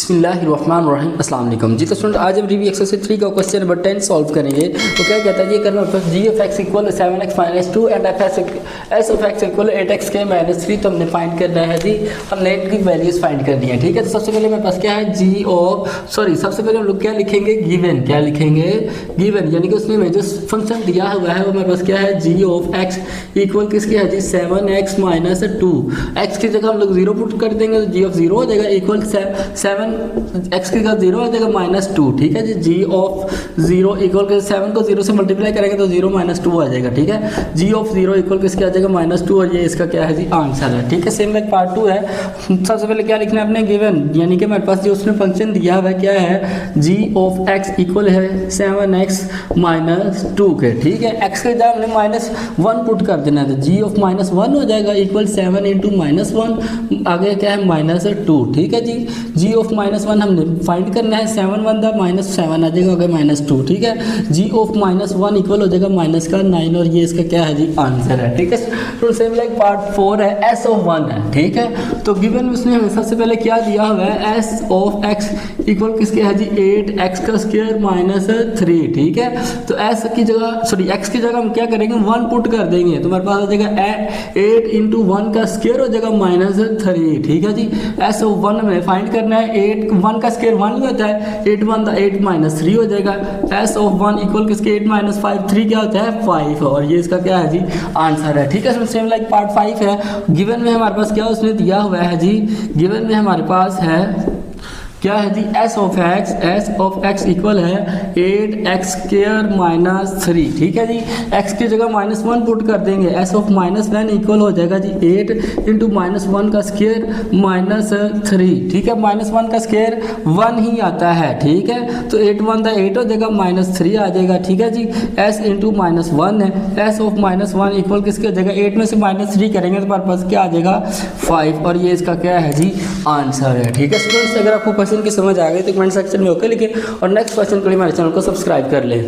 बिस्मिल्लाहिर्रहमानिर्रहीम अस्सलाम वालेकुम। जी तो स्टूडेंट आज हम रिव्यू एक्सरसाइज 3 का क्वेश्चन नंबर 10 सॉल्व करेंगे। तो क्या कहता है ये करना होता है G of x equal 7x minus 2 and S of x equal 8x के माइनस 3। तो हमने फाइंड करना है जी, हमने इनकी वैल्यूज फाइंड करनी है। ठीक है, तो सबसे पहले मेरे पास क्या है जी ऑफ सबसे पहले हम लोग क्या लिखेंगे गिवन, क्या लिखेंगे गिवन, यानी कि उसमें में जो फंक्शन दिया हुआ है वो मेरे पास क्या है जी ऑफ एक्स इक्वल किसकी है जी 7x माइनस 2। एक्स की जगह हम लोग 0 पुट कर देंगे तो जी ऑफ 0 हो जाएगा इक्वल 7 एक्स की जगह 0 हो जाएगा माइनस 2। ठीक है जी, जी ऑफ 0 इक्वल 7 को 0 से मल्टीप्लाई करेंगे तो 0 माइनस 2 आ जाएगा। ठीक है, जी ऑफ 0 इक्वल किसके आ जाएगा माइनस 2 और ये इसका क्या है जी आंसर है। ठीक है, सेम लाइक पार्ट 2 है। सबसे पहले क्या लिखना है अपने गिवन, यानी कि मेरे पास जो उसने फंक्शन दिया हुआ है क्या है जी ऑफ एक्स इक्वल है 7x माइनस 2 के। ठीक है, एक्स के जगह हमने माइनस 1 पुट कर देना है तो जी ऑफ माइनस 1 हो जाएगा इक्वल 7 इंटू माइनस 1 आगे क्या है माइनस 2। ठीक है जी, जी ऑफ माइनस 1 हमने फाइंड करना है, 7 1 दा माइनस 7 आ जाएगा अगर माइनस 2। ठीक है, जी ऑफ माइनस 1 इक्वल हो जाएगा माइनस का 9 और ये इसका क्या है जी आंसर है। ठीक है, तो सेम लाइक पार्ट 4 है एस ऑफ 1 है। ठीक है, तो गिवन में उसने हमें सबसे पहले क्या दिया हुआ है एस ऑफ एक्स इक्वल किसके है जी 8x का स्क्वायर माइनस 3। ठीक है, तो एस की जगह एक्स की जगह हम क्या करेंगे 1 पुट कर देंगे तो हमारे पास आ जाएगा 8 इंटू 1 का स्क्वायर हो जाएगा माइनस 3। ठीक है जी, एस ऑफ 1 हमें फाइंड करना है, 8 1 का स्क्वायर 1 ही होता है, 8 1 8 माइनस 3 हो जाएगा। एस ऑफ 1 इक्वल किसके 8 माइनस 5 3 क्या होता है 5 और ये इसका क्या है जी आंसर है। ठीक है, सेम लाइक पार्ट 5 है। गिवन में हमारे पास क्या उसने दिया हुआ है जी, गिवन में हमारे पास है क्या है G S of x equal है 8x स्क्वायर माइनस 3। ठीक है जी, x की जगह माइनस 1 पुट कर देंगे, एस ऑफ माइनस 1 इक्वल हो जाएगा जी 8 इंटू माइनस 1 का स्क्वायर माइनस 3। ठीक है, माइनस 1 का स्क्वायर 1 ही आता है। ठीक है, तो 8 1 दा 8 हो जाएगा माइनस 3 आ जाएगा। ठीक है जी, s इंटू माइनस 1 है, एस ऑफ माइनस 1 इक्वल किसके जगह 8 में से माइनस 3 करेंगे तो हमारे पास क्या आ जाएगा 5 और ये इसका क्या है जी आंसर है। ठीक है स्टूडेंट्स, अगर आपको क्वेश्चन की समझ आ गई तो कमेंट सेक्शन में ओके लिखें और नेक्स्ट क्वेश्चन के लिए हमारे चैनल को सब्सक्राइब कर लें।